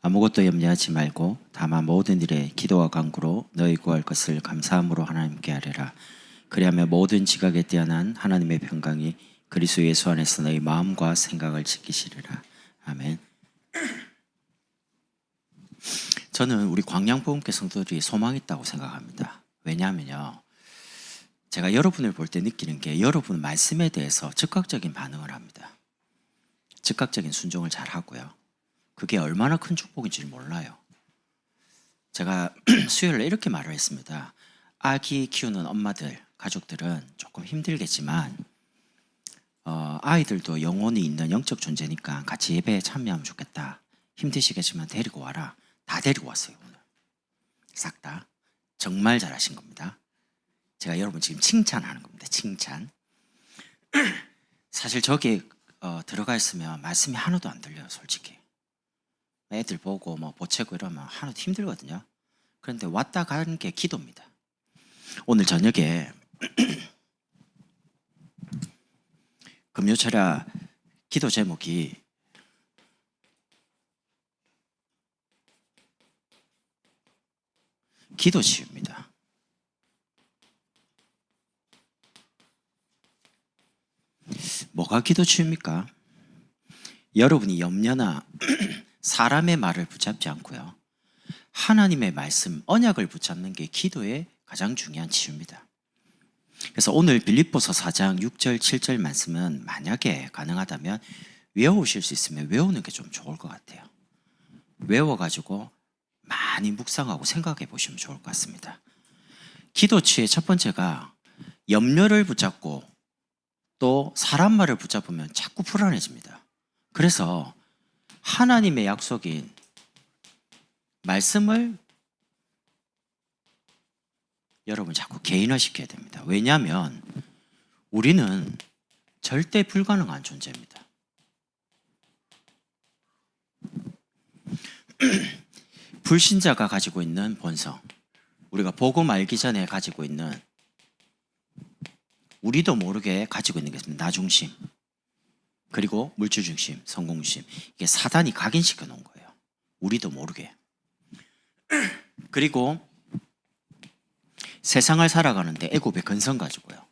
아무것도 염려하지 말고 다만 모든 일에 기도와 간구로 너희 구할 것을 감사함으로 하나님께 아뢰라. 그리하면 모든 지각에 뛰어난 하나님의 평강이 그리스도 예수 안에서 너희 마음과 생각을 지키시리라. 아멘. 저는 우리 광양복음교 성도들이 소망이 있다고 생각합니다. 왜냐하면요, 제가 여러분을 볼 때 느끼는 게 여러분 말씀에 대해서 즉각적인 반응을 합니다. 즉각적인 순종을 잘 하고요. 그게 얼마나 큰 축복인지 몰라요. 제가 수요일에 이렇게 말을 했습니다. 아기 키우는 엄마들, 가족들은 조금 힘들겠지만 아이들도 영혼이 있는 영적 존재니까 같이 예배에 참여하면 좋겠다. 힘드시겠지만 데리고 와라. 다 데리고 왔어요. 오늘 싹 다. 정말 잘하신 겁니다. 제가 여러분 지금 칭찬하는 겁니다. 칭찬. 사실 저기 들어가 있으면 말씀이 하나도 안 들려요. 솔직히 애들 보고 뭐 보채고 이러면 하나도 힘들거든요. 그런데 왔다 가는 게 기도입니다. 오늘 저녁에 금요철야 기도 제목이 기도 치유입니다. 뭐가 기도 치유입니까? 여러분이 염려나 사람의 말을 붙잡지 않고요, 하나님의 말씀, 언약을 붙잡는 게 기도의 가장 중요한 치유입니다. 그래서 오늘 빌립보서 4장 6절 7절 말씀은 만약에 가능하다면 외우실 수 있으면 외우는 게 좀 좋을 것 같아요. 외워가지고 많이 묵상하고 생각해 보시면 좋을 것 같습니다. 기도 치유의 첫 번째가 염려를 붙잡고 또 사람 말을 붙잡으면 자꾸 불안해집니다. 그래서 하나님의 약속인 말씀을 여러분 자꾸 개인화시켜야 됩니다. 왜냐하면 우리는 절대 불가능한 존재입니다. 불신자가 가지고 있는 본성, 우리가 복음 알기 전에 가지고 있는, 우리도 모르게 가지고 있는 게 있습니다. 나 중심, 그리고 물질 중심, 성공 중심. 이게 사단이 각인시켜 놓은 거예요. 우리도 모르게. 그리고 세상을 살아가는데 애굽의 근성 가지고요,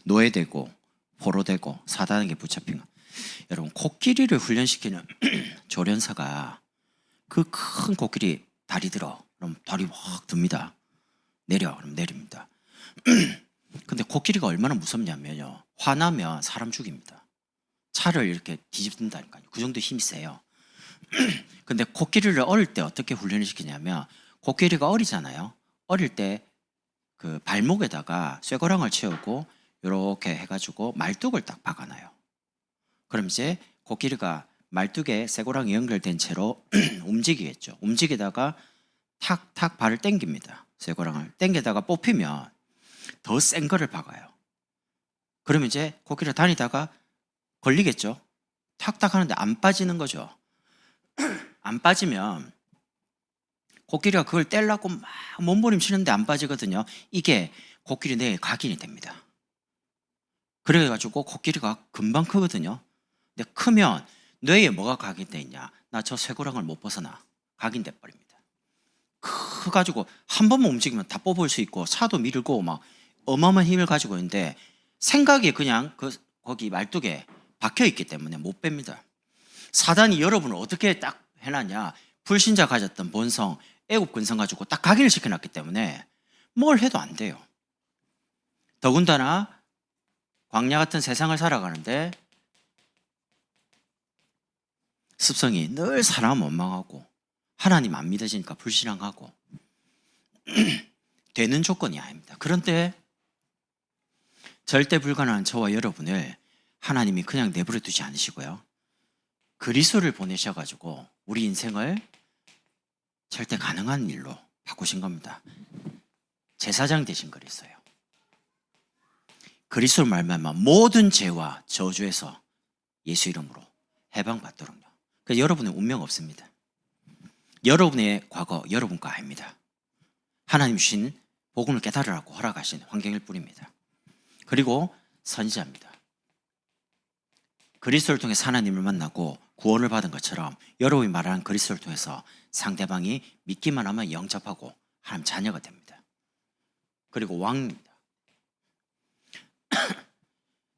노예되고 포로되고 사단에게 붙잡힌 거. 여러분, 코끼리를 훈련시키는 조련사가 그 큰 코끼리 다리 들어, 그럼 다리 확 듭니다. 내려, 그럼 내립니다. 근데 코끼리가 얼마나 무섭냐면요, 화나면 사람 죽입니다. 차를 이렇게 뒤집는다니까요. 그 정도 힘이 세요. 근데 코끼리를 어릴 때 어떻게 훈련을 시키냐면, 코끼리가 어리잖아요. 어릴 때 그 발목에다가 쇠고랑을 채우고 이렇게 해가지고 말뚝을 딱 박아놔요. 그럼 이제 코끼리가 말뚝에 쇠고랑이 연결된 채로 움직이겠죠. 움직이다가 탁탁 발을 당깁니다. 쇠고랑을 당기다가 뽑히면 더 센 거를 박아요. 그러면 이제 코끼리가 다니다가 걸리겠죠. 탁탁 하는데 안 빠지는 거죠. 안 빠지면 코끼리가 그걸 떼려고 막 몸부림치는데 안 빠지거든요. 이게 코끼리 뇌에 각인이 됩니다. 그래가지고 코끼리가 금방 크거든요. 근데 크면 뇌에 뭐가 각인돼 있냐? 나 저 쇠고랑을 못 벗어나. 각인돼 버립니다. 커가지고 한 번만 움직이면 다 뽑을 수 있고 차도 밀고 막 어마어마한 힘을 가지고 있는데 생각이 그냥 거기 말뚝에 박혀 있기 때문에 못 뺍니다. 사단이 여러분을 어떻게 딱 해놨냐? 불신자 가졌던 본성, 애굽 근성 가지고 딱 각인을 시켜놨기 때문에 뭘 해도 안 돼요. 더군다나 광야 같은 세상을 살아가는데 습성이 늘 사람 원망하고 하나님 안 믿어지니까 불신앙하고 되는 조건이 아닙니다. 그런데 절대 불가능한 저와 여러분을 하나님이 그냥 내버려 두지 않으시고요, 그리스도를 보내셔가지고 우리 인생을 절대 가능한 일로 바꾸신 겁니다. 제사장 되신 그리스도예요. 그리스도 말미암아 모든 죄와 저주에서 예수 이름으로 해방받도록요. 그래서 여러분의 운명 없습니다. 여러분의 과거 여러분 거 아닙니다. 하나님 주신 복음을 깨달으라고 허락하신 환경일 뿐입니다. 그리고 선지자입니다. 그리스도를 통해 하나님을 만나고 구원을 받은 것처럼 여러분이 말하는 그리스도를 통해서 상대방이 믿기만 하면 영접하고 하나님 자녀가 됩니다. 그리고 왕입니다.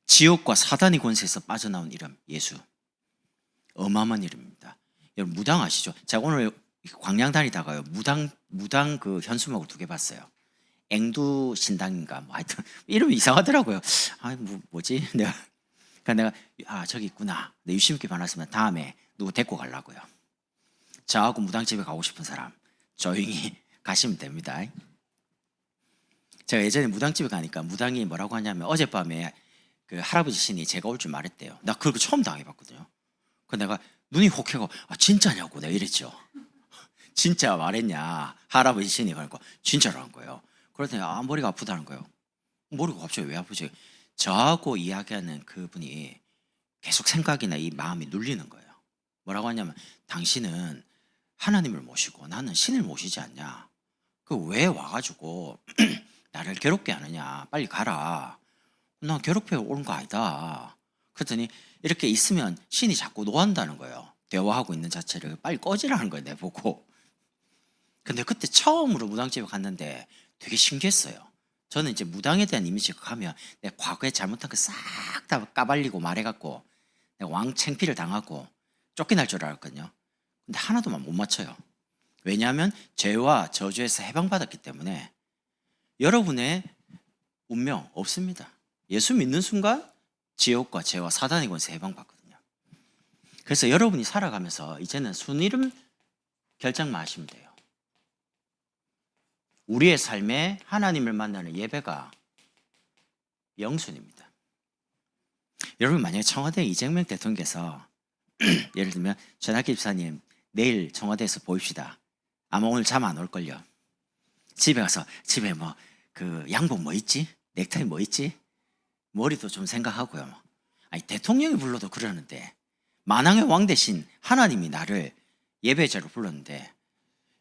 지옥과 사단의 권세에서 빠져나온 이름 예수. 어마어마한 이름입니다. 여러분 무당 아시죠? 제가 오늘 광양 다니다가요 무당 그 현수막을 2개 봤어요. 앵두 신당인가 뭐 하여튼 이름이 이상하더라고요. 아 뭐지? 내가 저기 있구나. 내 유심 있게 반았으면 다음에 누구 데리고 가려고요. 저하고 무당집에 가고 싶은 사람 조용히 가시면 됩니다. 제가 예전에 무당집에 가니까 무당이 뭐라고 하냐면 어젯밤에 그 할아버지 신이 제가 올 줄 말했대요. 나 그걸 처음 당해봤거든요. 그 내가 눈이 혹해고 진짜냐고 내가 이랬죠. 진짜 말했냐 할아버지 신이. 그러니까 진짜로 한 거예요. 그랬더니 머리가 아프다는 거예요. 머리가 갑자기 왜 아프지? 저하고 이야기하는 그분이 계속 생각이나 이 마음이 눌리는 거예요. 뭐라고 하냐면 당신은 하나님을 모시고 나는 신을 모시지 않냐. 그 왜 와가지고 나를 괴롭게 하느냐. 빨리 가라. 나 괴롭혀 온 거 아니다. 그랬더니 이렇게 있으면 신이 자꾸 노한다는 거예요. 대화하고 있는 자체를 빨리 꺼지라는 거예요. 내보고. 근데 그때 처음으로 무당집에 갔는데 되게 신기했어요. 저는 이제 무당에 대한 이미지가 가면 내가 과거에 잘못한 거 싹 다 까발리고 말해갖고 내가 왕창피를 당하고 쫓겨날 줄 알았거든요. 근데 하나도만 못 맞춰요. 왜냐하면 죄와 저주에서 해방받았기 때문에 여러분의 운명 없습니다. 예수 믿는 순간 지옥과 죄와 사단의 권세 해방받거든요. 그래서 여러분이 살아가면서 이제는 순이름 결정만 하시면 돼요. 우리의 삶에 하나님을 만나는 예배가 영순입니다. 여러분 만약에 청와대 이재명 대통령께서 예를 들면 전학기 집사님 내일 청와대에서 보입시다. 아마 오늘 잠 안 올걸요. 집에 가서 집에 뭐 그 양복 뭐 있지? 넥타이 뭐 있지? 머리도 좀 생각하고요. 아니 대통령이 불러도 그러는데 만왕의 왕 대신 하나님이 나를 예배자로 불렀는데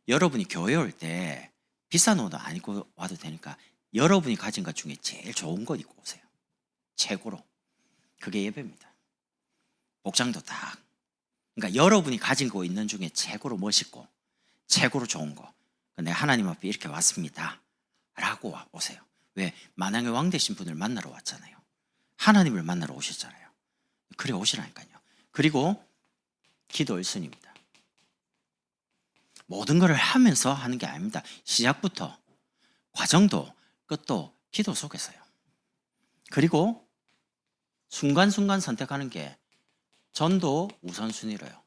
여러분이 교회 올 때 비싼 옷 안 입고 와도 되니까 여러분이 가진 것 중에 제일 좋은 것 입고 오세요. 최고로. 그게 예배입니다. 복장도 딱. 그러니까 여러분이 가진 거 있는 중에 최고로 멋있고 최고로 좋은 거. 내가 하나님 앞에 이렇게 왔습니다. 라고 오세요. 왜? 만왕의 왕 되신 분을 만나러 왔잖아요. 하나님을 만나러 오셨잖아요. 그래 오시라니까요. 그리고 기도 1순위입니다. 모든 것을 하면서 하는 게 아닙니다. 시작부터 과정도 끝도 기도 속에서요. 그리고 순간순간 선택하는 게 전도 우선순위로요.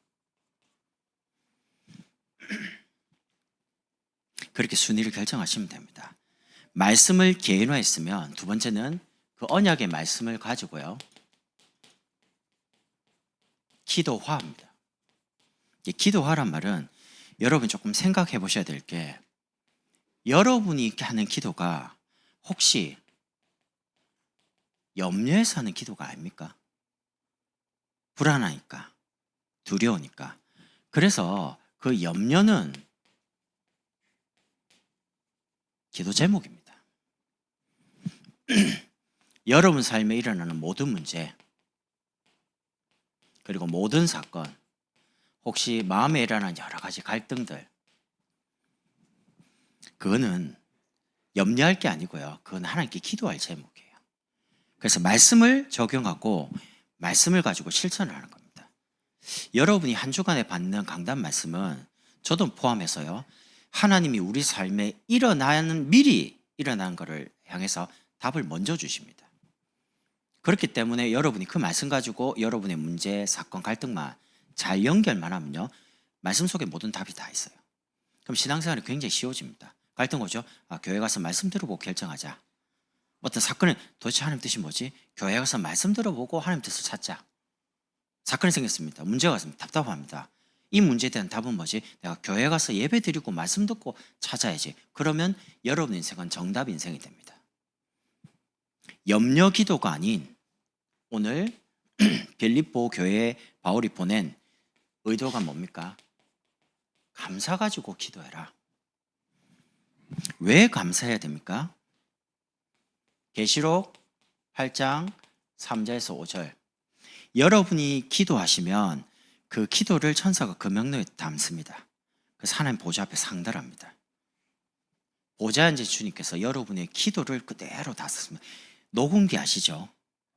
그렇게 순위를 결정하시면 됩니다. 말씀을 개인화했으면 두 번째는 그 언약의 말씀을 가지고요. 기도화합니다. 이 기도화란 말은 여러분 조금 생각해 보셔야 될 게 여러분이 하는 기도가 혹시 염려해서 하는 기도가 아닙니까? 불안하니까, 두려우니까. 그래서 그 염려는 기도 제목입니다. 여러분 삶에 일어나는 모든 문제, 그리고 모든 사건, 혹시 마음에 일어나는 여러 가지 갈등들, 그거는 염려할 게 아니고요. 그건 하나님께 기도할 제목이에요. 그래서 말씀을 적용하고 말씀을 가지고 실천을 하는 겁니다. 여러분이 한 주간에 받는 강단 말씀은 저도 포함해서요. 하나님이 우리 삶에 미리 일어나는 것을 향해서 답을 먼저 주십니다. 그렇기 때문에 여러분이 그 말씀 가지고 여러분의 문제, 사건, 갈등만 잘 연결만 하면요. 말씀 속에 모든 답이 다 있어요. 그럼 신앙생활이 굉장히 쉬워집니다. 갈등 오죠? 교회 가서 말씀 들어보고 결정하자. 어떤 사건은 도대체 하나님 뜻이 뭐지? 교회 가서 말씀 들어보고 하나님 뜻을 찾자. 사건이 생겼습니다. 문제가 왔습니다. 답답합니다. 이 문제에 대한 답은 뭐지? 내가 교회 가서 예배 드리고 말씀 듣고 찾아야지. 그러면 여러분 인생은 정답 인생이 됩니다. 염려 기도가 아닌 오늘 빌립보 교회에 바울이 보낸 의도가 뭡니까? 감사 가지고 기도해라. 왜 감사해야 됩니까? 계시록 8장 3절에서 5절. 여러분이 기도하시면 그 기도를 천사가 금영로에 담습니다. 그래서 하나님 보좌 앞에 상달합니다. 보좌에 앉은 주님께서 여러분의 기도를 그대로 다 썼습니다. 녹음기 아시죠?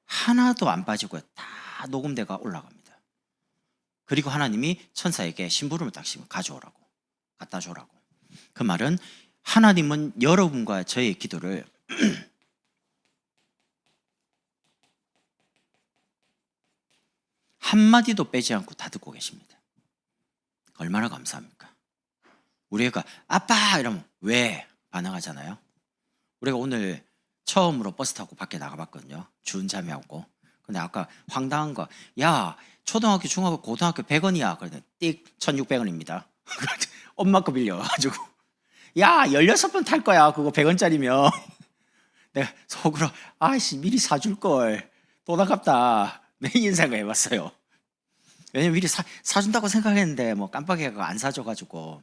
하나도 안 빠지고 다 녹음대가 올라갑니다. 그리고 하나님이 천사에게 심부름을 딱 씌우고 가져오라고, 갖다 줘라고. 그 말은 하나님은 여러분과 저의 기도를 한마디도 빼지 않고 다 듣고 계십니다. 얼마나 감사합니까? 우리 애가 아빠 이러면 왜 반응하잖아요. 우리가 오늘 처음으로 버스 타고 밖에 나가봤거든요. 주은 자매하고. 근데 아까 황당한 거, 야 초등학교 중학교 고등학교 100원이야. 그러더니 띡 1600원입니다. 엄마 거 빌려가지고 야 16번 탈 거야 그거 100원짜리면. 내가 속으로 아이씨 미리 사줄걸, 돈 아깝다, 내 인생을 해봤어요. 왜냐면 미리 사준다고 생각했는데 뭐 깜빡이가 안 사줘가지고.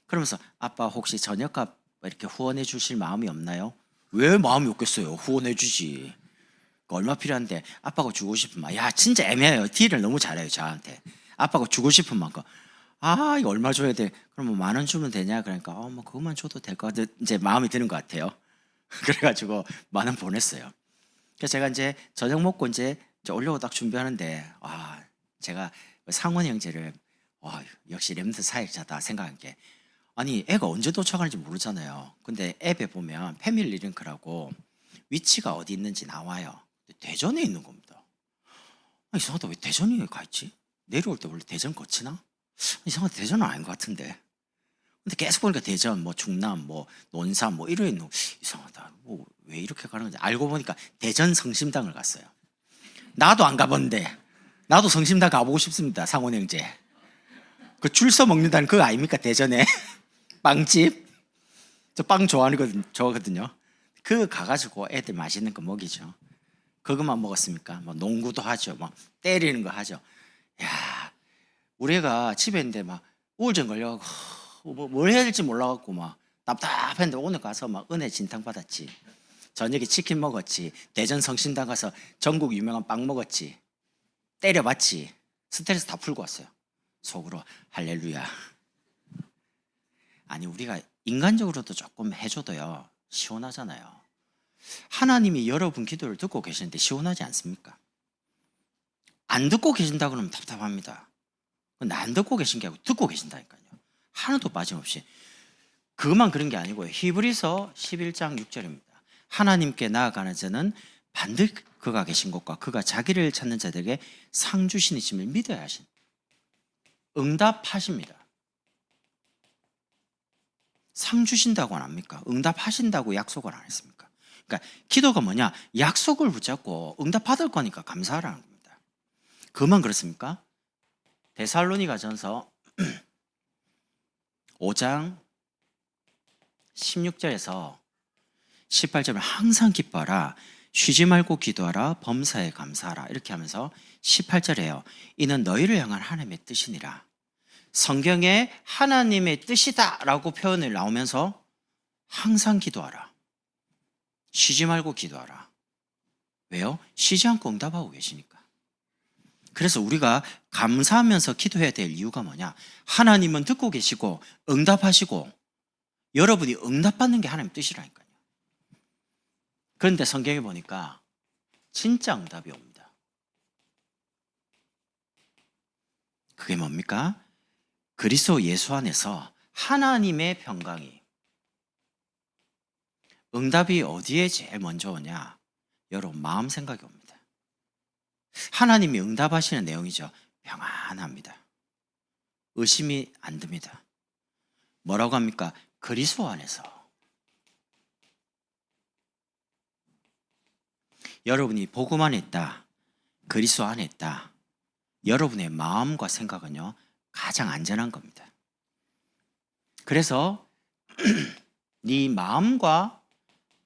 그러면서 아빠 혹시 저녁값 이렇게 후원해 주실 마음이 없나요? 왜 마음이 없겠어요? 후원해 주지. 얼마 필요한데 아빠가 주고 싶은 만큼. 야 진짜 애매해요. 딜을 너무 잘해요 저한테. 아빠가 주고 싶은 만큼. 아 이거 얼마 줘야 돼? 그럼 뭐 10,000원 주면 되냐? 그러니까 뭐 그것만 줘도 될 것 같아. 이제 마음이 드는 것 같아요. 그래가지고 10,000원 보냈어요. 그래서 제가 이제 저녁 먹고 이제 오려고 딱 준비하는데 제가 상원 형제를 역시 렘트 사역자다 생각한 게, 아니 애가 언제 도착하는지 모르잖아요. 근데 앱에 보면 패밀리 링크라고 위치가 어디 있는지 나와요. 대전에 있는 겁니다. 이상하다, 왜 대전에 가 있지? 내려올 때 원래 대전 거치나? 이상하다, 대전은 아닌 것 같은데. 근데 계속 보니까 대전, 뭐 충남, 뭐 논산, 뭐 이러에 있는, 이상하다, 뭐 왜 이렇게 가는 건지. 알고 보니까 대전 성심당을 갔어요. 나도 안 가봤는데, 나도 성심당 가보고 싶습니다. 상원 형제. 그 줄 서 먹는다는 그거 아닙니까? 대전에 빵집. 저 빵 좋아하거든요. 그거 가가지고 애들 맛있는 거 먹이죠. 그것만 먹었습니까? 뭐 농구도 하죠. 막 때리는 거 하죠. 야, 우리 애가 집에 있는데 막 우울증 걸려가지고 뭘 해야 될지 몰라갖고 막 답답했는데 오늘 가서 막 은혜 진탕 받았지. 저녁에 치킨 먹었지. 대전 성심당 가서 전국 유명한 빵 먹었지. 때려봤지. 스트레스 다 풀고 왔어요. 속으로 할렐루야. 아니 우리가 인간적으로도 조금 해줘도요 시원하잖아요. 하나님이 여러분 기도를 듣고 계시는데 시원하지 않습니까? 안 듣고 계신다 그러면 답답합니다. 근데 안 듣고 계신 게 아니고 듣고 계신다니까요. 하나도 빠짐없이. 그것만 그런 게 아니고요. 히브리서 11장 6절입니다. 하나님께 나아가는 자는 반드시 그가 계신 곳과 그가 자기를 찾는 자들에게 상 주시니심을 믿어야 하신, 응답하십니다. 상 주신다고 안 합니까? 응답하신다고 약속을 안 했습니까? 그러니까 기도가 뭐냐? 약속을 붙잡고 응답 받을 거니까 감사하라는 겁니다. 그만 그렇습니까? 데살로니가전서 5장 16절에서 18절을 항상 기뻐하라, 쉬지 말고 기도하라, 범사에 감사하라, 이렇게 하면서 18절에요. 이는 너희를 향한 하나님의 뜻이니라. 성경에 하나님의 뜻이다 라고 표현을 나오면서 항상 기도하라, 쉬지 말고 기도하라. 왜요? 쉬지 않고 응답하고 계시니까. 그래서 우리가 감사하면서 기도해야 될 이유가 뭐냐? 하나님은 듣고 계시고 응답하시고 여러분이 응답받는 게 하나님 뜻이라니까요. 그런데 성경에 보니까 진짜 응답이 옵니다. 그게 뭡니까? 그리스도 예수 안에서 하나님의 평강이. 응답이 어디에 제일 먼저 오냐? 여러분 마음 생각이 옵니다. 하나님이 응답하시는 내용이죠. 평안합니다. 의심이 안 듭니다. 뭐라고 합니까? 그리스도 안에서. 여러분이 복음 안에 있다, 그리스도 안에 있다, 여러분의 마음과 생각은요 가장 안전한 겁니다. 그래서 네 마음과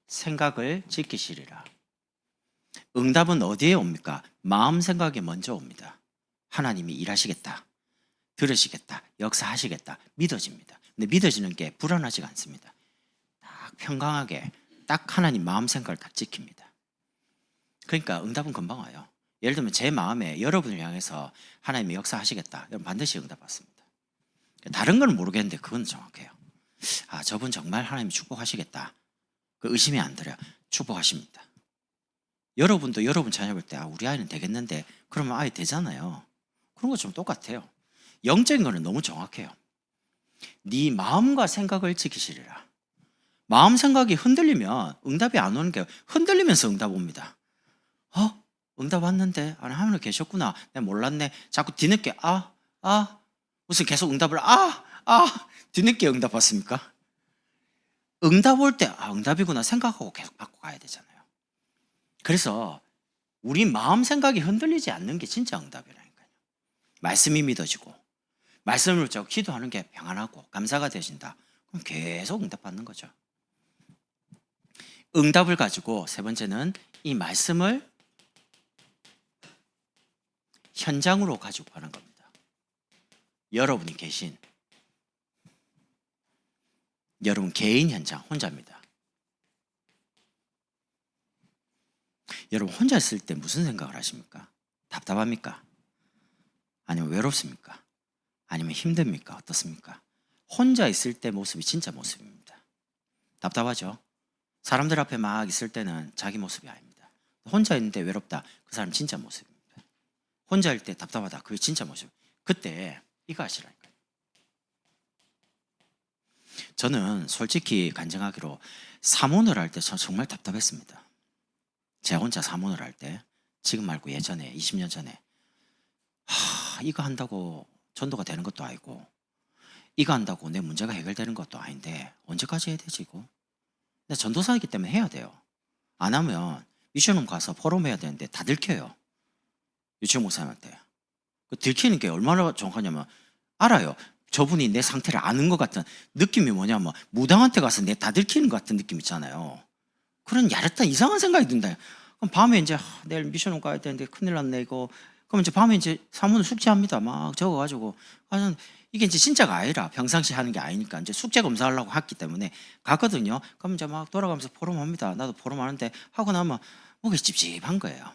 생각을 지키시리라. 응답은 어디에 옵니까? 마음 생각에 먼저 옵니다. 하나님이 일하시겠다, 들으시겠다, 역사하시겠다, 믿어집니다. 근데 믿어지는 게 불안하지가 않습니다. 딱 평강하게 딱 하나님 마음 생각을 딱 지킵니다. 그러니까 응답은 금방 와요. 예를 들면 제 마음에 여러분을 향해서 하나님이 역사하시겠다. 여러분 반드시 응답받습니다. 다른 건 모르겠는데 그건 정확해요. 아, 저분 정말 하나님이 축복하시겠다. 그 의심이 안 들어요. 축복하십니다. 여러분도 여러분 자녀 볼 때 아, 우리 아이는 되겠는데 그러면 아이 되잖아요. 그런 것좀 똑같아요. 영적인 거는 너무 정확해요. 네 마음과 생각을 지키시리라. 마음 생각이 흔들리면 응답이 안 오는 게 흔들리면서 응답 옵니다. 응답 왔는데 하나님 계셨구나. 내가 몰랐네. 자꾸 뒤늦게 무슨 계속 응답을 뒤늦게 응답 왔습니까? 응답 올 때 응답이구나 생각하고 계속 받고 가야 되잖아요. 그래서 우리 마음 생각이 흔들리지 않는 게 진짜 응답이라니까요. 말씀이 믿어지고 말씀을 붙잡고 기도하는 게 평안하고 감사가 되신다. 그럼 계속 응답받는 거죠. 응답을 가지고 세 번째는 이 말씀을 현장으로 가지고 가는 겁니다. 여러분이 계신 여러분 개인 현장 혼자입니다. 여러분 혼자 있을 때 무슨 생각을 하십니까? 답답합니까? 아니면 외롭습니까? 아니면 힘듭니까? 어떻습니까? 혼자 있을 때 모습이 진짜 모습입니다. 답답하죠? 사람들 앞에 막 있을 때는 자기 모습이 아닙니다. 혼자 있는데 외롭다. 그 사람 진짜 모습입니다. 혼자일 때 답답하다. 그게 진짜 모습. 그때 이거 하시라니까요. 저는 솔직히 간증하기로 사모를 할 때 정말 답답했습니다. 제가 혼자 사모를 할 때 지금 말고 예전에 20년 전에 이거 한다고 전도가 되는 것도 아니고 이거 한다고 내 문제가 해결되는 것도 아닌데 언제까지 해야 되지 이거? 근데 전도사이기 때문에 해야 돼요. 안 하면 미션홈 가서 포럼 해야 되는데 다 들켜요. 유치원 목사님한테. 그 들키는 게 얼마나 정확하냐면 알아요. 저분이 내 상태를 아는 것 같은 느낌이 뭐냐면 무당한테 가서 내 다 들키는 것 같은 느낌 있잖아요. 그런 야릇한 이상한 생각이 든다. 그럼 밤에 이제 내일 미션홈 가야 되는데 큰일 났네 이거. 그럼 이제 밤에 이제 사문을 숙제합니다. 막 적어가지고 이게 이제 진짜가 아니라 평상시 하는 게 아니니까 이제 숙제 검사하려고 했기 때문에 가거든요. 그럼 이제 막 돌아가면서 포럼합니다. 나도 포럼하는데 하고 나면 목이 찝찝한 거예요.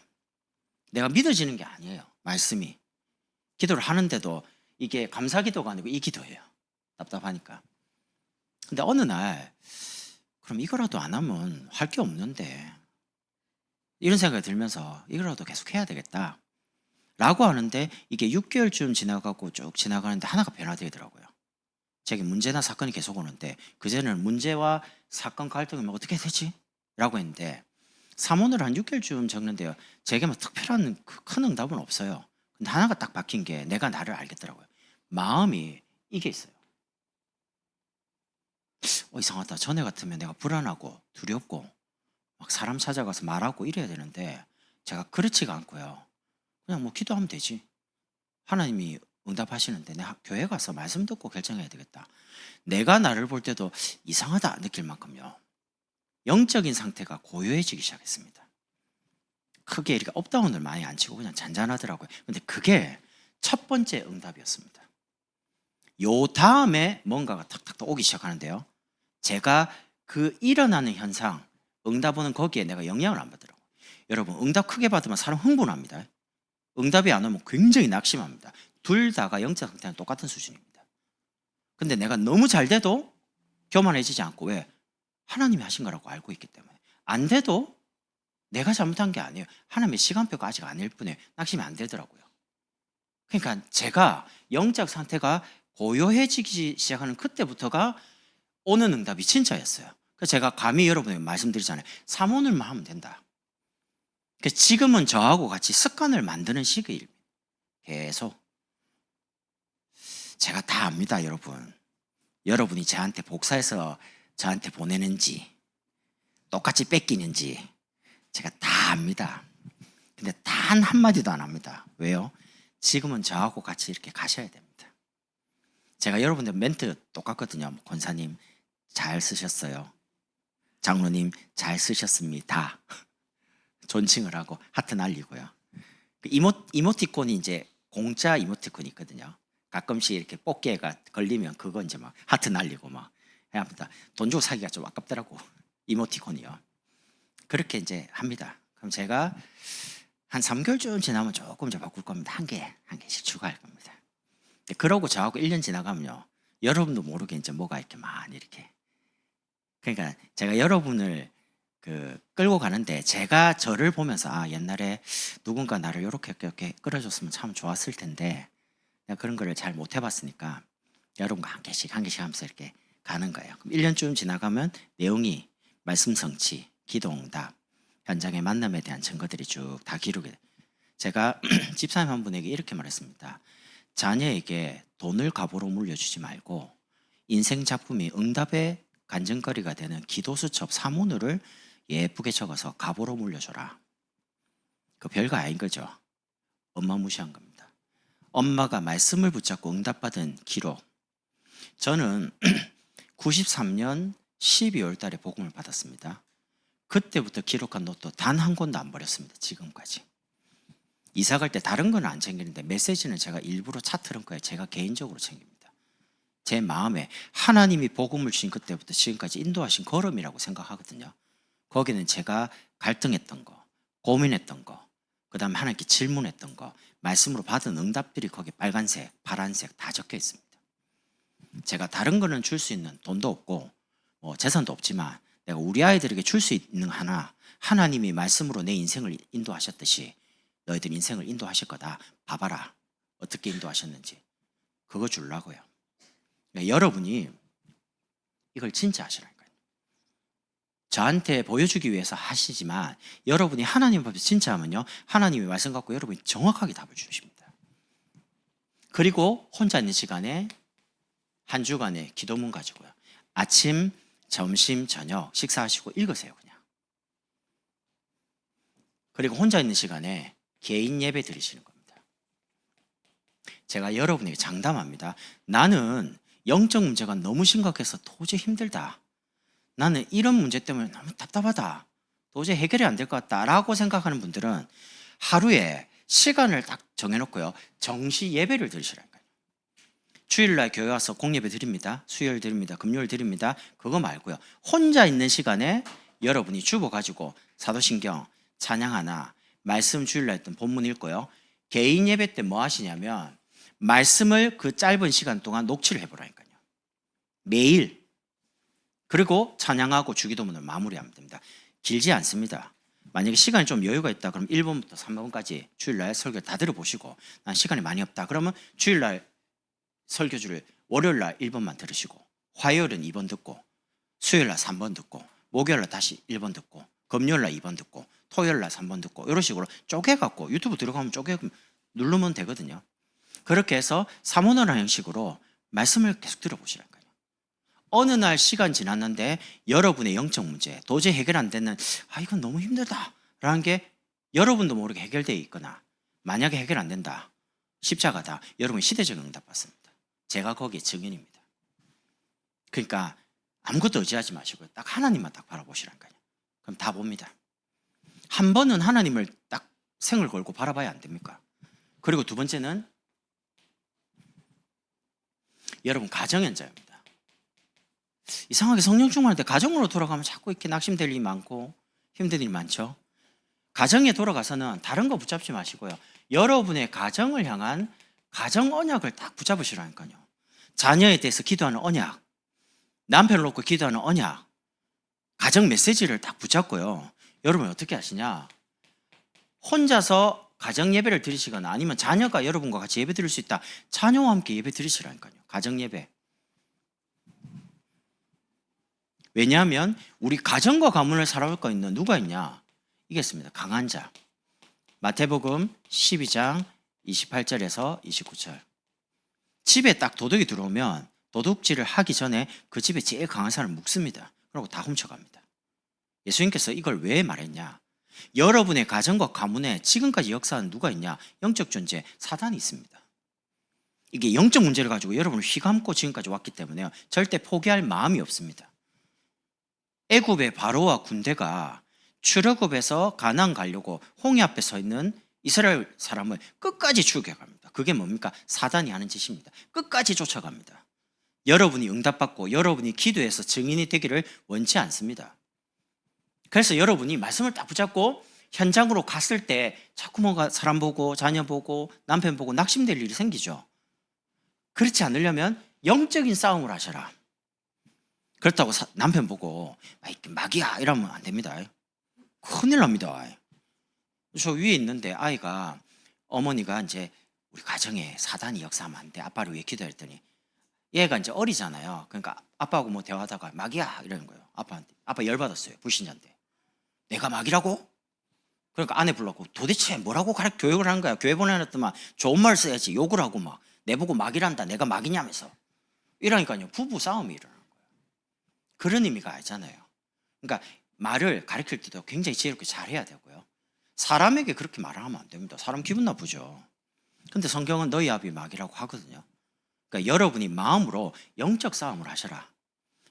내가 믿어지는 게 아니에요. 말씀이. 기도를 하는데도 이게 감사 기도가 아니고 이 기도예요. 답답하니까. 근데 어느 날 그럼 이거라도 안 하면 할 게 없는데 이런 생각이 들면서 이거라도 계속 해야 되겠다 라고 하는데 이게 6개월쯤 지나가고 쭉 지나가는데 하나가 변화되더라고요. 제게 문제나 사건이 계속 오는데 그전에는 문제와 사건 갈등이 어떻게 되지? 라고 했는데 사문을 한 6개월쯤 적는데요. 제게 뭐 특별한 큰 응답은 없어요. 근데 하나가 딱 박힌 게 내가 나를 알겠더라고요. 마음이 이게 있어요. 이상하다. 전에 같으면 내가 불안하고 두렵고 막 사람 찾아가서 말하고 이래야 되는데 제가 그렇지가 않고요. 그냥 뭐 기도하면 되지. 하나님이 응답하시는데 내가 교회 가서 말씀 듣고 결정해야 되겠다. 내가 나를 볼 때도 이상하다 느낄 만큼요. 영적인 상태가 고요해지기 시작했습니다. 크게 이렇게 업다운을 많이 안 치고 그냥 잔잔하더라고요. 근데 그게 첫 번째 응답이었습니다. 요 다음에 뭔가가 탁탁 오기 시작하는데요. 제가 그 일어나는 현상, 응답은 거기에 내가 영향을 안 받더라고요. 여러분, 응답 크게 받으면 사람 흥분합니다. 응답이 안 오면 굉장히 낙심합니다. 둘 다가 영적 상태는 똑같은 수준입니다. 근데 내가 너무 잘 돼도 교만해지지 않고 왜? 하나님이 하신 거라고 알고 있기 때문에. 안 돼도 내가 잘못한 게 아니에요. 하나님의 시간표가 아직 아닐 뿐이에요. 낙심이 안 되더라고요. 그러니까 제가 영적 상태가 고요해지기 시작하는 그때부터가 오는 응답이 진짜였어요. 그래서 제가 감히 여러분에게 말씀드리잖아요. 사모늘만 하면 된다. 지금은 저하고 같이 습관을 만드는 시기일 계속 제가 다 압니다, 여러분. 여러분이 저한테 복사해서 저한테 보내는지 똑같이 뺏기는지 제가 다 압니다. 근데 단 한마디도 안 합니다. 왜요? 지금은 저하고 같이 이렇게 가셔야 됩니다. 제가 여러분들 멘트 똑같거든요. 권사님 잘 쓰셨어요. 장로님 잘 쓰셨습니다. 존칭을 하고 하트 날리고요. 이모티콘이 이제 공짜 이모티콘이 있거든요. 가끔씩 이렇게 뽑기가 걸리면 그거 이제 막 하트 날리고 막 해야 합니다. 돈 주고 사기가 좀 아깝더라고. 이모티콘이요. 그렇게 이제 합니다. 그럼 제가 한 3개월쯤 지나면 조금 이제 바꿀 겁니다. 한 개씩 추가할 겁니다. 그러고 저하고 1년 지나가면요, 여러분도 모르게 이제 뭐가 이렇게 많이 이렇게. 그러니까 제가 여러분을 끌고 가는데 제가 저를 보면서 옛날에 누군가 나를 이렇게 끌어줬으면 참 좋았을 텐데 내가 그런 거를 잘 못 해봤으니까 여러분과 한 개씩 하면서 이렇게 가는 거예요. 그럼 1년쯤 지나가면 내용이 말씀 성취, 기도 응답, 현장의 만남에 대한 증거들이 쭉 다 기록이 돼요. 제가 집사님 한 분에게 이렇게 말했습니다. 자녀에게 돈을 갑으로 물려주지 말고 인생 작품이 응답의 간증거리가 되는 기도수첩 사문을 예쁘게 적어서 갑으로 물려줘라. 그 별거 아닌 거죠. 엄마 무시한 겁니다. 엄마가 말씀을 붙잡고 응답받은 기록. 저는 93년 12월 달에 복음을 받았습니다. 그때부터 기록한 노트 단 한 권도 안 버렸습니다. 지금까지. 이사 갈 때 다른 건 안 챙기는데 메시지는 제가 일부러 차 트렁크에 제가 개인적으로 챙깁니다. 제 마음에 하나님이 복음을 주신 그때부터 지금까지 인도하신 걸음이라고 생각하거든요. 거기는 제가 갈등했던 거, 고민했던 거, 그 다음에 하나님께 질문했던 거, 말씀으로 받은 응답들이 거기 빨간색, 파란색 다 적혀 있습니다. 제가 다른 거는 줄 수 있는 돈도 없고 재산도 없지만 내가 우리 아이들에게 줄 수 있는 하나님이 말씀으로 내 인생을 인도하셨듯이 너희들 인생을 인도하실 거다. 봐봐라. 어떻게 인도하셨는지. 그거 주려고요. 그러니까 여러분이 이걸 진짜 하시라니까요. 저한테 보여주기 위해서 하시지만 여러분이 하나님 앞에 진짜 하면요, 하나님의 말씀 갖고 여러분이 정확하게 답을 주십니다. 그리고 혼자 있는 시간에 한 주간의 기도문 가지고요, 아침, 점심, 저녁 식사하시고 읽으세요. 그냥. 그리고 혼자 있는 시간에 개인 예배 드리시는 겁니다. 제가 여러분에게 장담합니다. 나는 영적 문제가 너무 심각해서 도저히 힘들다. 나는 이런 문제 때문에 너무 답답하다. 도저히 해결이 안 될 것 같다 라고 생각하는 분들은 하루에 시간을 딱 정해놓고요, 정시 예배를 드리시라니까요. 주일날 교회 와서 공예배 드립니다. 수요일 드립니다. 금요일 드립니다. 그거 말고요, 혼자 있는 시간에 여러분이 주보 가지고 사도신경, 찬양 하나, 말씀 주일날 했던 본문 읽고요, 개인 예배 때 뭐 하시냐면 말씀을 그 짧은 시간 동안 녹취를 해보라니까요. 매일. 그리고 찬양하고 주기도문을 마무리하면 됩니다. 길지 않습니다. 만약에 시간이 좀 여유가 있다 그럼 1번부터 3번까지 주일날 설교를 다 들어보시고, 난 시간이 많이 없다 그러면 주일날 설교주를 월요일날 1번만 들으시고, 화요일은 2번 듣고, 수요일날 3번 듣고, 목요일날 다시 1번 듣고, 금요일날 2번 듣고, 토요일날 3번 듣고, 이런 식으로 쪼개갖고 유튜브 들어가면 누르면 되거든요. 그렇게 해서 사모너라 형식으로 말씀을 계속 들어보시라니까요. 어느 날 시간 지났는데 여러분의 영적 문제 도저히 해결 안 되는, 이건 너무 힘들다 라는 게 여러분도 모르게 해결되어 있거나, 만약에 해결 안 된다, 십자가다, 여러분 시대적 응답 받습니다. 제가 거기에 증인입니다. 그러니까 아무것도 의지하지 마시고요, 딱 하나님만 딱 바라보시라니까요. 그럼 다 봅니다. 한 번은 하나님을 딱 생을 걸고 바라봐야 안 됩니까? 그리고 두 번째는 여러분 가정연자입니다. 이상하게 성령 충만할 때 가정으로 돌아가면 자꾸 이렇게 낙심될 일이 많고 힘든 일이 많죠. 가정에 돌아가서는 다른 거 붙잡지 마시고요, 여러분의 가정을 향한 가정 언약을 딱 붙잡으시라니까요. 자녀에 대해서 기도하는 언약, 남편을 놓고 기도하는 언약, 가정 메시지를 딱 붙잡고요. 여러분 어떻게 하시냐? 혼자서 가정 예배를 드리시거나 아니면 자녀가 여러분과 같이 예배 드릴 수 있다, 자녀와 함께 예배 드리시라니까요. 가정 예배. 왜냐하면 우리 가정과 가문을 살아올 거 있는 누가 있냐? 이겠습니다. 강한 자. 마태복음 12장 28절에서 29절. 집에 딱 도둑이 들어오면 도둑질을 하기 전에 그 집에 제일 강한 사람을 묶습니다. 그리고 다 훔쳐갑니다. 예수님께서 이걸 왜 말했냐? 여러분의 가정과 가문에 지금까지 역사한 누가 있냐? 영적 존재, 사단이 있습니다. 이게 영적 문제를 가지고 여러분을 휘감고 지금까지 왔기 때문에요, 절대 포기할 마음이 없습니다. 애굽의 바로와 군대가 출애굽에서 가나안 가려고 홍해 앞에 서 있는 이스라엘 사람을 끝까지 죽여갑니다. 그게 뭡니까? 사단이 하는 짓입니다. 끝까지 쫓아갑니다. 여러분이 응답받고 여러분이 기도해서 증인이 되기를 원치 않습니다. 그래서 여러분이 말씀을 딱 붙잡고 현장으로 갔을 때 자꾸 뭔가 사람 보고 자녀 보고 남편 보고 낙심될 일이 생기죠. 그렇지 않으려면 영적인 싸움을 하셔라. 그렇다고 남편 보고 마귀야 이러면 안 됩니다. 큰일 납니다. 저 위에 있는데 아이가, 어머니가 이제 우리 가정에 사단이 역사하면 안 돼, 아빠를 위해 기도했더니 얘가 이제 어리잖아요. 그러니까 아빠하고 뭐 대화하다가 마귀야 이러는 거예요. 아빠한테. 아빠 열받았어요. 불신자인데. 내가 마귀라고? 그러니까 아내 불렀고, 도대체 뭐라고 교육을 하는 거야? 교회 보내놨더만 좋은 말 써야지 욕을 하고 막 내보고 마귀란다, 내가 마귀냐면서 이러니까요 부부 싸움이 일어나는 거예요. 그런 의미가 아니잖아요. 그러니까 말을 가르칠 때도 굉장히 지혜롭게 잘해야 되고요. 사람에게 그렇게 말을 하면 안 됩니다. 사람 기분 나쁘죠. 근데 성경은 너희 아비 마귀라고 하거든요. 그러니까 여러분이 마음으로 영적 싸움을 하셔라.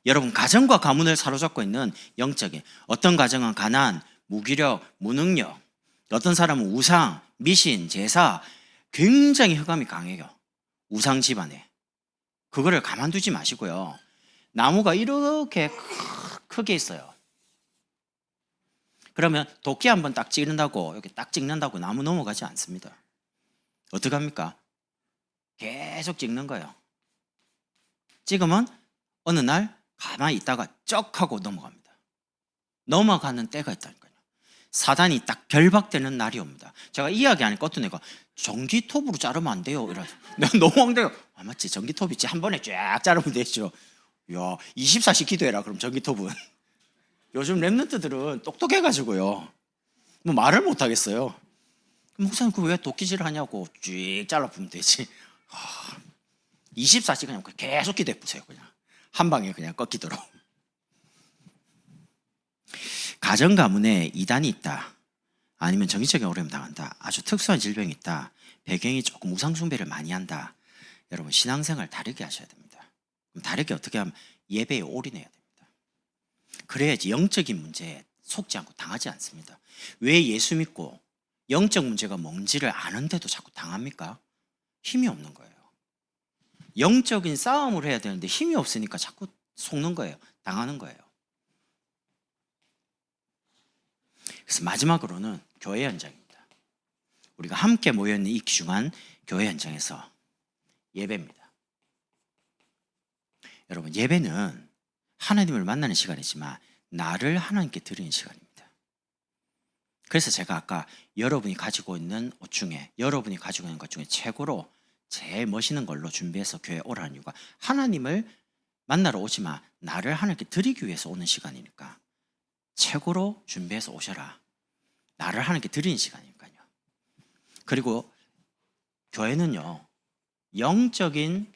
여러분 가정과 가문을 사로잡고 있는 영적인, 어떤 가정은 가난, 무기력, 무능력, 어떤 사람은 우상, 미신, 제사, 굉장히 흑암이 강해요. 우상 집안에. 그거를 가만두지 마시고요. 나무가 이렇게 크게 있어요. 그러면 도끼 한번 딱 찍는다고, 이렇게 딱 찍는다고 나무 넘어가지 않습니다. 어떻게 합니까? 계속 찍는 거예요. 찍으면 어느 날 가만히 있다가 쩍 하고 넘어갑니다. 넘어가는 때가 있다니까요. 사단이 딱 결박되는 날이 옵니다. 제가 이야기하니까 어떤 애가 전기톱으로 자르면 안 돼요 이러서 내가 너무 황당해요. 아 맞지, 전기톱 있지, 한 번에 쫙 자르면 되죠. 야 24시 기도해라 그럼 전기톱은. 요즘 랩런트들은 똑똑해가지고요 뭐 말을 못 하겠어요. 목사님 그 왜 도끼질 하냐고, 쭉 잘라보면 되지. 24시 그냥 계속 기도해 보세요. 그냥 한 방에 그냥 꺾이도록. 가정 가문에 이단이 있다, 아니면 정신적인 어려움 당한다, 아주 특수한 질병이 있다, 배경이 조금 우상숭배를 많이 한다, 여러분 신앙생활 다르게 하셔야 됩니다. 그럼 다르게 어떻게 하면 예배에 올인해야 됩니다. 그래야지 영적인 문제에 속지 않고 당하지 않습니다. 왜 예수 믿고 영적 문제가 뭔지를 아는데도 자꾸 당합니까? 힘이 없는 거예요. 영적인 싸움을 해야 되는데 힘이 없으니까 자꾸 속는 거예요. 당하는 거예요. 그래서 마지막으로는 교회 현장입니다. 우리가 함께 모여있는 이 귀중한 교회 현장에서 예배입니다. 여러분 예배는 하나님을 만나는 시간이지만 나를 하나님께 드리는 시간입니다. 그래서 제가 아까 여러분이 가지고 있는 옷 중에, 여러분이 가지고 있는 것 중에 최고로 제일 멋있는 걸로 준비해서 교회에 오라는 이유가, 하나님을 만나러 오지만 나를 하나님께 드리기 위해서 오는 시간이니까 최고로 준비해서 오셔라. 나를 하나님께 드리는 시간이니까요. 그리고 교회는요 영적인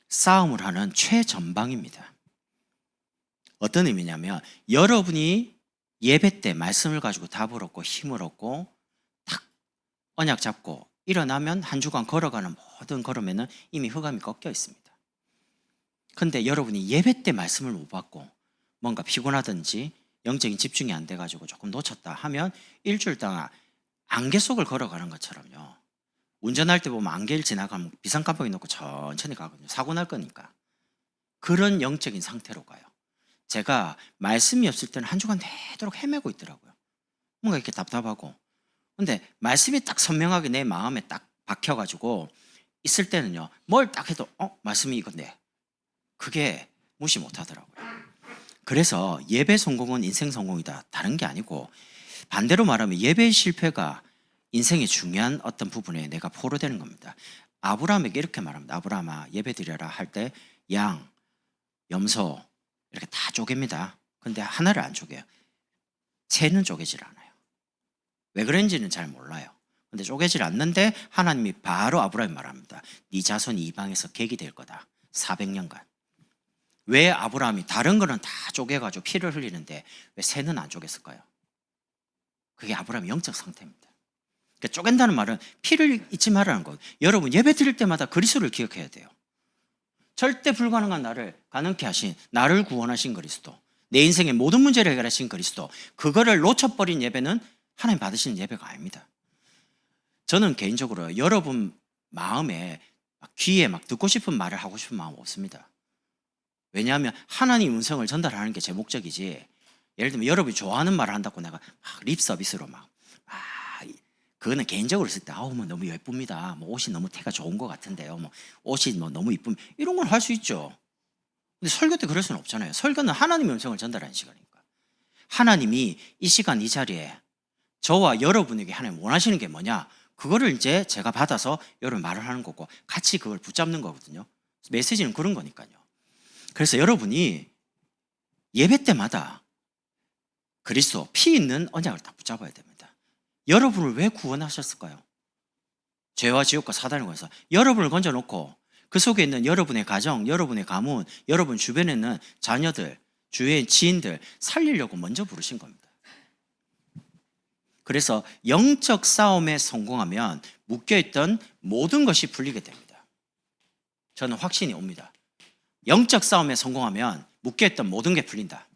싸움을 하는 최전방입니다. 어떤 의미냐면 여러분이 예배 때 말씀을 가지고 답을 얻고 힘을 얻고 탁 언약 잡고 일어나면 한 주간 걸어가는 모든 걸음에는 이미 흑암이 꺾여 있습니다. 근데 여러분이 예배 때 말씀을 못 받고 뭔가 피곤하든지 영적인 집중이 안 돼가지고 조금 놓쳤다 하면 일주일 동안 안개 속을 걸어가는 것처럼요, 운전할 때 보면 안개를 지나가면 비상깜빡이 놓고 천천히 가거든요. 사고 날 거니까. 그런 영적인 상태로 가요. 제가 말씀이 없을 때는 한 주간 내도록 헤매고 있더라고요. 뭔가 이렇게 답답하고. 근데 말씀이 딱 선명하게 내 마음에 딱 박혀가지고 있을 때는요, 뭘 딱 해도 말씀이 이건데 그게 무시 못하더라고요. 그래서 예배 성공은 인생 성공이다, 다른 게 아니고, 반대로 말하면 예배 실패가 인생의 중요한 어떤 부분에 내가 포로되는 겁니다. 아브라함에게 이렇게 말합니다. 아브라함아 예배 드려라 할 때 양, 염소 이렇게 다 쪼갭니다. 근데 하나를 안 쪼개요. 새는 쪼개질 않아요. 왜 그런지는 잘 몰라요. 근데 쪼개질 않는데 하나님이 바로 아브라함에 말합니다. 네 자손이 이방에서 객이 될 거다. 400년간. 왜 아브라함이 다른 거는 다 쪼개가지고 피를 흘리는데 왜 새는 안 쪼갰을까요? 그게 아브라함의 영적 상태입니다. 그러니까 쪼갠다는 말은 피를 잊지 말라는 거예요. 여러분 예배 드릴 때마다 그리스도를 기억해야 돼요. 절대 불가능한 나를 가능케 하신, 나를 구원하신 그리스도, 내 인생의 모든 문제를 해결하신 그리스도, 그거를 놓쳐버린 예배는 하나님 받으시는 예배가 아닙니다. 저는 개인적으로 여러분 마음에 귀에 막 듣고 싶은 말을 하고 싶은 마음 없습니다. 왜냐하면 하나님 음성을 전달하는 게 제 목적이지 예를 들면 여러분이 좋아하는 말을 한다고 내가 막 립 서비스로 막 그거는 개인적으로 쓸 때 아우 뭐 너무 예쁩니다. 뭐 옷이 너무 태가 좋은 것 같은데요. 뭐 옷이 뭐 너무 이쁨 이런 건 할 수 있죠. 근데 설교 때 그럴 수는 없잖아요. 설교는 하나님의 음성을 전달하는 시간이니까. 하나님이 이 시간 이 자리에 저와 여러분에게 하나님 원하시는 게 뭐냐? 그거를 이제 제가 받아서 여러분 말을 하는 거고 같이 그걸 붙잡는 거거든요. 메시지는 그런 거니까요. 그래서 여러분이 예배 때마다 그리스도 피 있는 언약을 다 붙잡아야 됩니다. 여러분을 왜 구원하셨을까요? 죄와 지옥과 사단을 건해서 여러분을 건져놓고 그 속에 있는 여러분의 가정, 여러분의 가문, 여러분 주변에 있는 자녀들, 주위의 지인들 살리려고 먼저 부르신 겁니다. 그래서 영적 싸움에 성공하면 묶여있던 모든 것이 풀리게 됩니다. 저는 확신이 옵니다. 영적 싸움에 성공하면 묶여있던 모든 게 풀린다.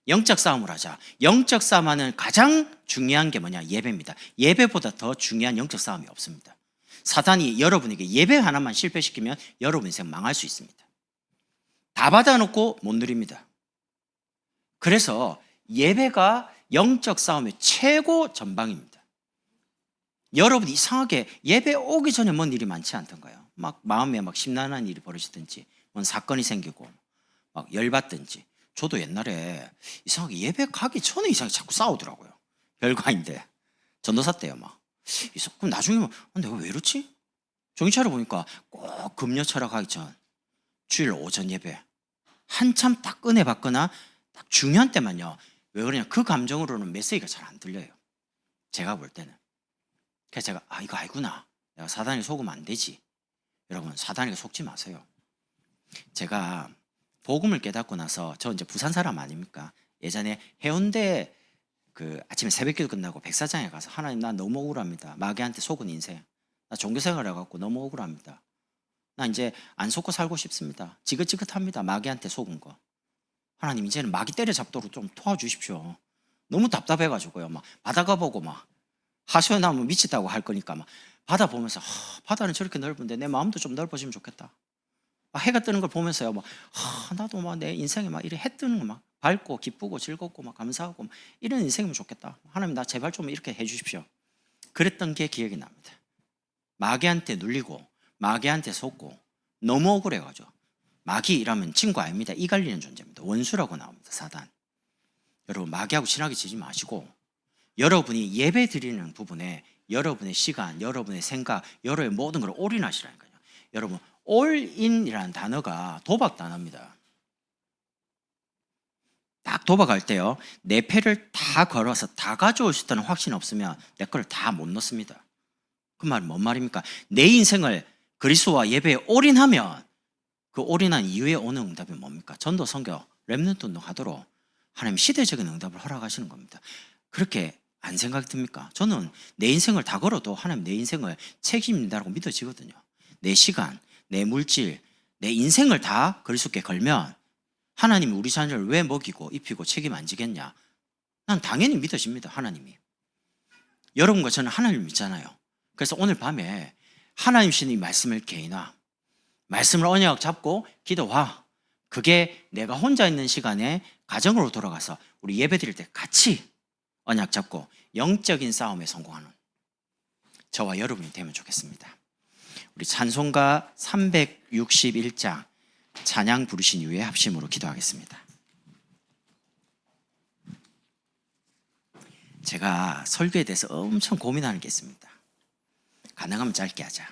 영적 싸움을 하자. 영적 싸움하는 가장 중요한 게 뭐냐? 예배입니다. 예배보다 더 중요한 영적 싸움이 없습니다. 사단이 여러분에게 예배 하나만 실패시키면 여러분 인생 망할 수 있습니다. 다 받아놓고 못 누립니다. 그래서 예배가 영적 싸움의 최고 전방입니다. 여러분 이상하게 예배 오기 전에 뭔 일이 많지 않던가요? 막 마음에 막 심란한 일이 벌어지든지 뭔 사건이 생기고 막 열받든지. 저도 옛날에 이상하게 예배 가기 전에 이상하게 자꾸 싸우더라고요. 별거 아닌데. 전도사 때요 막. 그럼 나중에 내가 왜 이렇지? 정신 차려보니까 꼭 금요 철학하기 전 주일 오전 예배 한참 딱 은혜 받거나 딱 중요한 때만요. 왜 그러냐? 그 감정으로는 메시지가 잘 안 들려요. 제가 볼 때는. 그래서 제가 이거 알구나. 내가 사단에 속으면 안 되지. 여러분 사단에게 속지 마세요. 제가 복음을 깨닫고 나서 저 이제 부산 사람 아닙니까? 예전에 해운대 그 아침에 새벽기도 끝나고 백사장에 가서 하나님 나 너무 억울합니다. 마귀한테 속은 인생. 나 종교생활 해갖고 너무 억울합니다. 나 이제 안 속고 살고 싶습니다. 지긋지긋합니다. 마귀한테 속은 거. 하나님 이제는 마귀 때려잡도록 좀 도와주십시오. 너무 답답해가지고요. 막 바다가 보고 막 하소연하면 미치다고 할 거니까 막 바다 보면서 바다는 저렇게 넓은데 내 마음도 좀 넓어지면 좋겠다. 해가 뜨는 걸 보면서요, 나도 막 내 인생에 막 이래 해 뜨는 거 막 밝고 기쁘고 즐겁고 막 감사하고 막 이런 인생이면 좋겠다. 하나님 나 제발 좀 이렇게 해주십시오. 그랬던 게 기억이 납니다. 마귀한테 눌리고 마귀한테 속고 너무 억울해가지고 마귀라면 친구 아닙니다. 이 갈리는 존재입니다. 원수라고 나옵니다. 사단. 여러분 마귀하고 친하게 지지 마시고 여러분이 예배 드리는 부분에 여러분의 시간, 여러분의 생각, 여러분의 모든 걸 올인하시라니까요. 여러분 올인이라는 단어가 도박 단어입니다. 딱 도박할 때요. 내 패를 다 걸어서 다 가져올 수 있다는 확신 없으면 내 거를 다 못 넣습니다. 그 말은 뭔 말입니까? 내 인생을 그리스도와 예배에 올인하면 그 올인한 이후에 오는 응답이 뭡니까? 전도, 선교, 렘넌트 운동하도록 하나님 시대적인 응답을 허락하시는 겁니다. 그렇게 안 생각이 듭니까? 저는 내 인생을 다 걸어도 하나님 내 인생을 책임진다고 믿어지거든요. 내 시간, 내 물질, 내 인생을 다 그리스도께 걸면 하나님이 우리 자녀를 왜 먹이고 입히고 책임 안 지겠냐? 난 당연히 믿어집니다. 하나님이. 여러분과 저는 하나님을 믿잖아요. 그래서 오늘 밤에 하나님 주시는 이 말씀을 개인화, 말씀을 언약 잡고 기도와 그게 내가 혼자 있는 시간에 가정으로 돌아가서 우리 예배 드릴 때 같이 언약 잡고 영적인 싸움에 성공하는 저와 여러분이 되면 좋겠습니다. 우리 찬송가 361장 찬양 부르신 이후에 합심으로 기도하겠습니다. 제가 설교에 대해서 엄청 고민하는 게 있습니다. 가능하면 짧게 하자.